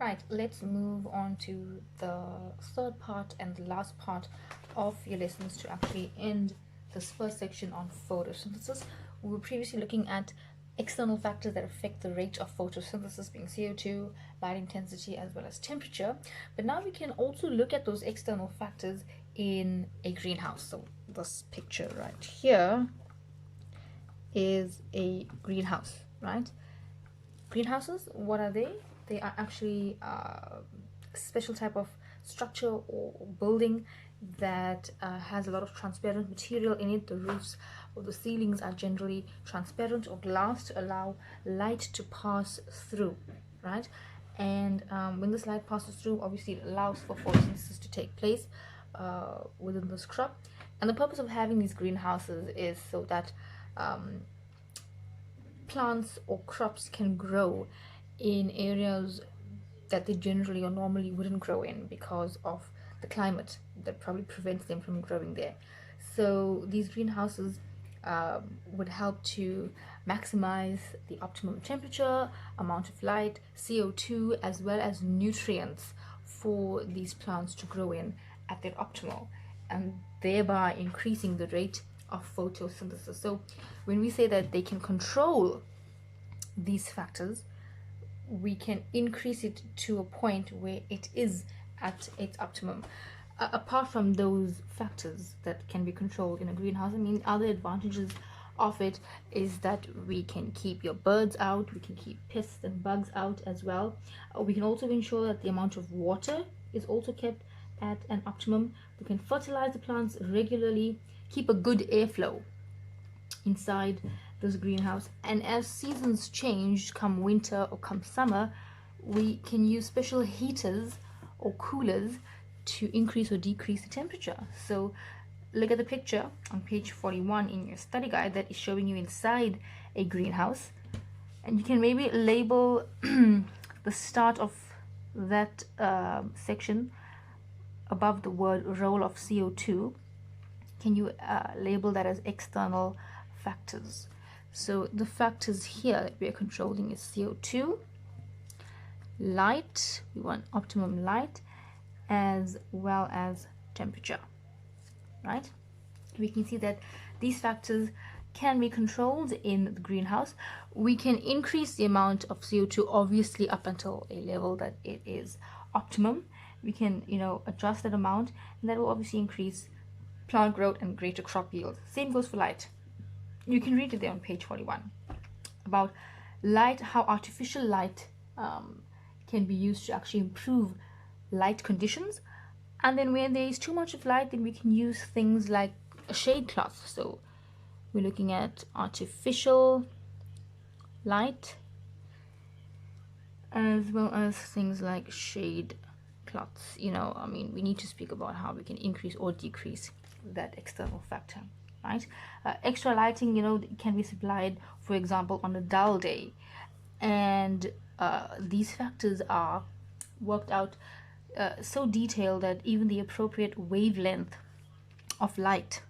Right, let's move on to the third part and the last part of your lessons to actually end this first section on photosynthesis. We were previously looking at external factors that affect the rate of photosynthesis, being CO2, light intensity, as well as temperature. But now we can also look at those external factors in a greenhouse. So this picture right here is a greenhouse, right? Greenhouses, what are they? They are actually a special type of structure or building that has a lot of transparent material in it. The roofs or the ceilings are generally transparent or glass to allow light to pass through, right? And when this light passes through, obviously it allows for photosynthesis to take place within this crop. And the purpose of having these greenhouses is so that plants or crops can grow in areas that they generally or normally wouldn't grow in because of the climate that probably prevents them from growing there. So these greenhouses would help to maximize the optimum temperature, amount of light, CO2, as well as nutrients for these plants to grow in at their optimal, and thereby increasing the rate of photosynthesis. So when we say that they can control these factors, we can increase it to a point where it is at its optimum. Apart from those factors that can be controlled in a greenhouse, I mean, other advantages of it is that we can keep your birds out, we can keep pests and bugs out as well. We can also ensure that the amount of water is also kept at an optimum. We can fertilize the plants regularly, keep a good airflow inside this greenhouse, and as seasons change, come winter or come summer, we can use special heaters or coolers to increase or decrease the temperature. So look at the picture on page 41 in your study guide that is showing you inside a greenhouse, and you can maybe label the start of that section above the word role of CO2. Can you label that as external factors? So the factors here that we are controlling is CO2, light, we want optimum light, as well as temperature, right? We can see that these factors can be controlled in the greenhouse. We can increase the amount of CO2 obviously up until a level that it is optimum. We can, adjust that amount, and that will obviously increase plant growth and greater crop yield. Same goes for light. You can read it there on page 41 about light, how artificial light can be used to actually improve light conditions. And then when there is too much of light, then we can use things like a shade cloth. So we're looking at artificial light as well as things like shade cloths. We need to speak about how we can increase or decrease that external factor, right? Extra lighting, can be supplied, for example, on a dull day, and these factors are worked out so detailed that even the appropriate wavelength of light,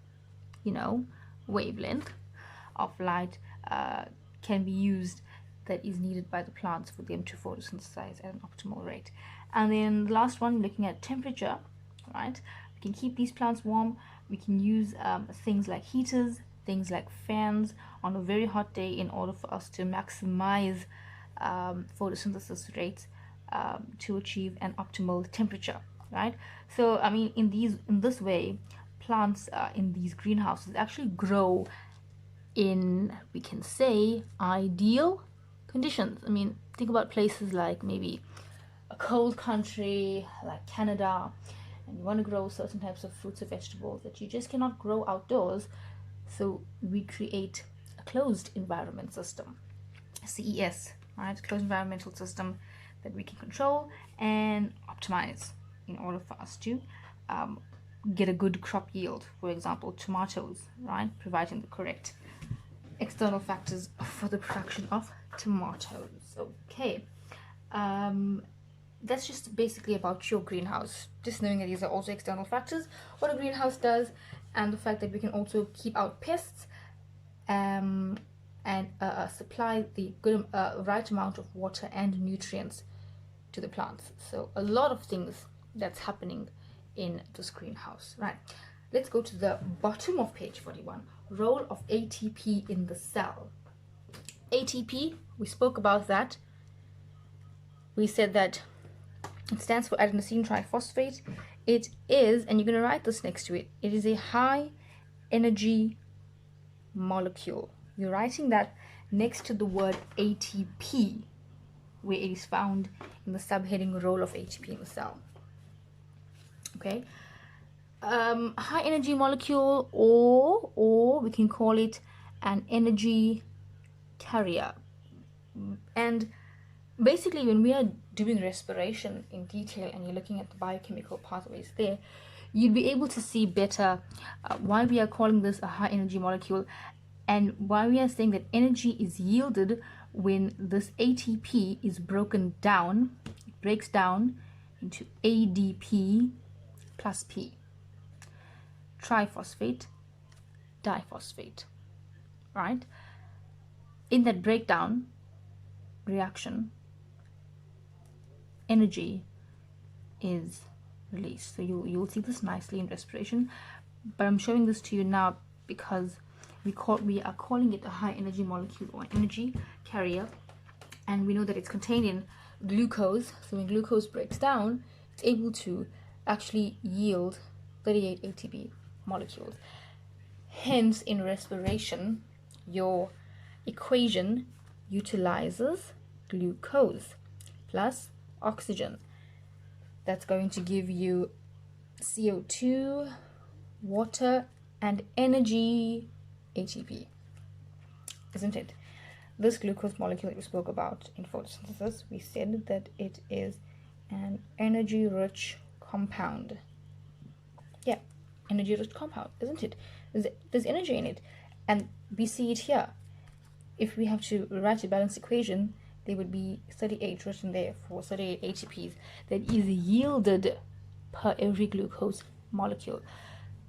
wavelength of light can be used that is needed by the plants for them to photosynthesize at an optimal rate. And then the last one, looking at temperature, right? We can keep these plants warm. We can use things like heaters, things like fans on a very hot day in order for us to maximize photosynthesis rates to achieve an optimal temperature, right? So in this way, plants in these greenhouses actually grow in, we can say, ideal conditions. Think about places like maybe a cold country like Canada, and you want to grow certain types of fruits or vegetables that you just cannot grow outdoors. So we create a closed environment system, CES, right? Closed environmental system that we can control and optimize in order for us to get a good crop yield. For example, tomatoes, right? Providing the correct external factors for the production of tomatoes. Okay. That's just basically about your greenhouse. Just knowing that these are also external factors, what a greenhouse does, and the fact that we can also keep out pests and supply the good right amount of water and nutrients to the plants. So a lot of things that's happening in this greenhouse, right? Let's go to the bottom of page 41. Role of ATP in the cell. ATP, we spoke about that. We said that it stands for adenosine triphosphate. It is, and you're going to write this next to it, it is a high energy molecule. You're writing that next to the word ATP, where it is found in the subheading role of ATP in the cell. Okay, high energy molecule, or we can call it an energy carrier. And basically, when we are doing respiration in detail and you're looking at the biochemical pathways there, you'd be able to see better why we are calling this a high energy molecule, and why we are saying that energy is yielded when this ATP is broken down. It breaks down into ADP plus P, triphosphate, diphosphate, right? In that breakdown reaction, energy is released. So you'll see this nicely in respiration, but I'm showing this to you now because we are calling it a high energy molecule or energy carrier, and we know that it's contained in glucose. So when glucose breaks down, it's able to actually yield 38 ATP molecules. Hence, in respiration, your equation utilizes glucose plus oxygen. That's going to give you CO2, water, and energy, ATP, isn't it? This glucose molecule that we spoke about in photosynthesis, we said that it is an energy-rich compound. Yeah, energy-rich compound, isn't it? There's energy in it, and we see it here. If we have to write a balanced equation, there would be 38 written there for 38 ATPs that is yielded per every glucose molecule.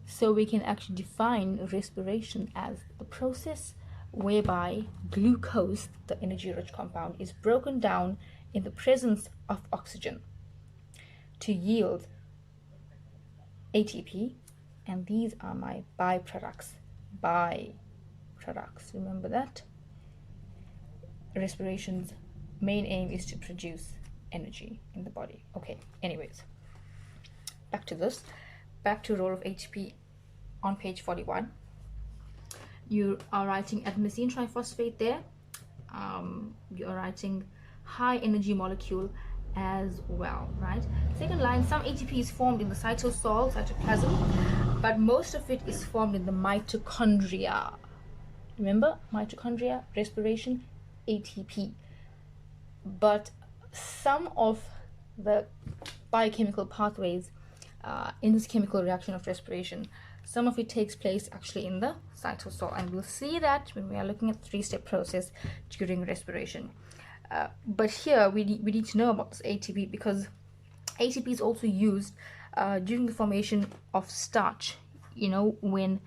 So we can actually define respiration as the process whereby glucose, the energy-rich compound, is broken down in the presence of oxygen to yield ATP, and these are my byproducts. Byproducts, remember that? Respiration's main aim is to produce energy in the body. Okay, anyways, back to this. Back to role of ATP on page 41. You are writing adenosine triphosphate there. You are writing high energy molecule as well, right? Second line, some ATP is formed in the cytosol, cytoplasm, but most of it is formed in the mitochondria. Remember, mitochondria, respiration, ATP. But some of the biochemical pathways in this chemical reaction of respiration, some of it takes place actually in the cytosol, and we'll see that when we are looking at the three-step process during respiration. But here we need to know about this ATP, because ATP is also used during the formation of starch. You know, when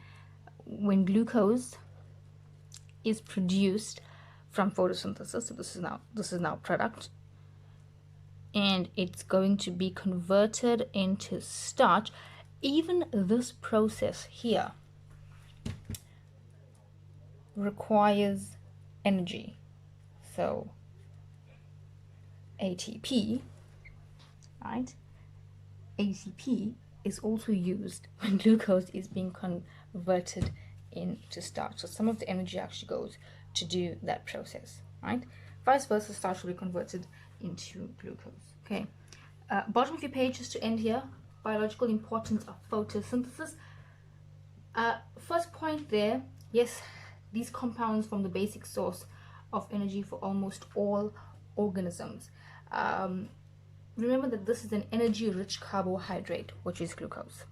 glucose is produced from photosynthesis, so this is now product, and it's going to be converted into starch. Even this process here requires energy. So ATP, right? ATP is also used when glucose is being converted into starch. So some of the energy actually goes to do that process, right? Vice versa, starch will be converted into glucose. Okay, bottom of your page, just to end here, biological importance of photosynthesis. First point there, yes, these compounds form the basic source of energy for almost all organisms. Remember that this is an energy-rich carbohydrate, which is glucose.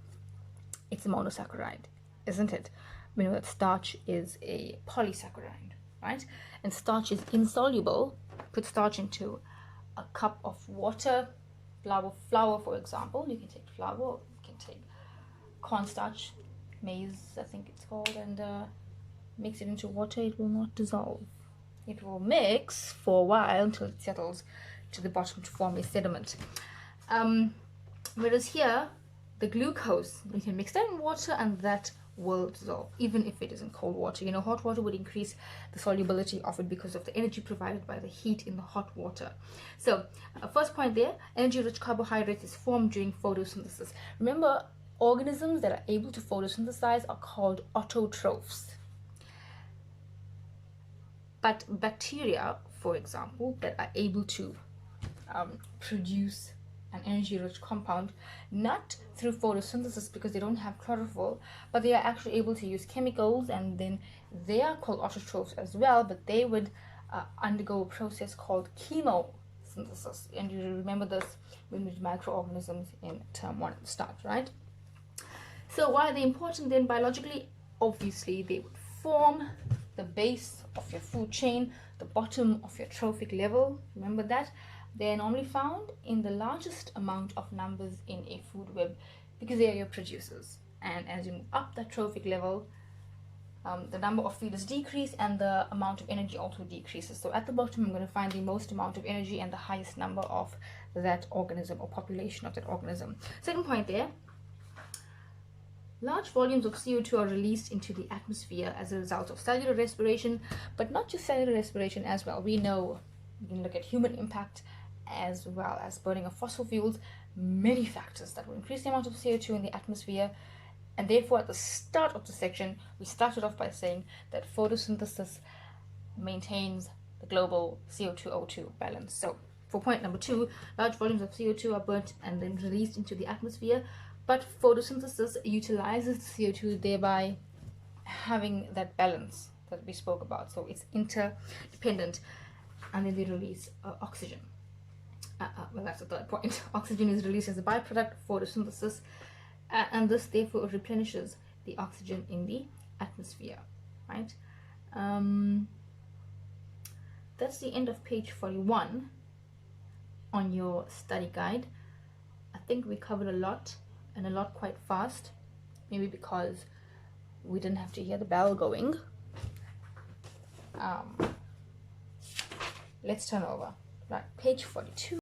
It's a monosaccharide, isn't it? We know that starch is a polysaccharide, right? And starch is insoluble. Put starch into a cup of water, flour for example. You can take flour, or you can take cornstarch, maize I think it's called, and mix it into water. It will not dissolve. It will mix for a while until it settles to the bottom to form a sediment. Whereas here, the glucose, we can mix that in water and that will dissolve, even if it is in cold water. You know, hot water would increase the solubility of it because of the energy provided by the heat in the hot water. So, first point there, energy-rich carbohydrates is formed during photosynthesis. Remember, organisms that are able to photosynthesize are called autotrophs. But bacteria, for example, that are able to produce an energy-rich compound, not through photosynthesis because they don't have chlorophyll, but they are actually able to use chemicals, and then they are called autotrophs as well, but they would undergo a process called chemosynthesis. And you remember this when we did microorganisms in term 1 at the start, right? So why are they important then biologically? Obviously, they would form the base of your food chain, the bottom of your trophic level. Remember that? They are normally found in the largest amount of numbers in a food web because they are your producers. And as you move up that trophic level, the number of feeders decrease and the amount of energy also decreases. So at the bottom, I'm going to find the most amount of energy and the highest number of that organism or population of that organism. Second point there, large volumes of CO2 are released into the atmosphere as a result of cellular respiration, but not just cellular respiration as well. We know, you can look at human impact as well as burning of fossil fuels, many factors that will increase the amount of CO2 in the atmosphere. And therefore, at the start of the section, we started off by saying that photosynthesis maintains the global CO2-O2 balance. So for point number 2, large volumes of CO2 are burnt and then released into the atmosphere, but photosynthesis utilizes the CO2, thereby having that balance that we spoke about. So it's interdependent, and then they release oxygen. Well, that's the third point. Oxygen is released as a byproduct of photosynthesis, and this therefore replenishes the oxygen in the atmosphere, right? That's the end of page 41 on your study guide. I think we covered a lot, and a lot quite fast, maybe because we didn't have to hear the bell going. Let's turn over. Right, page 42.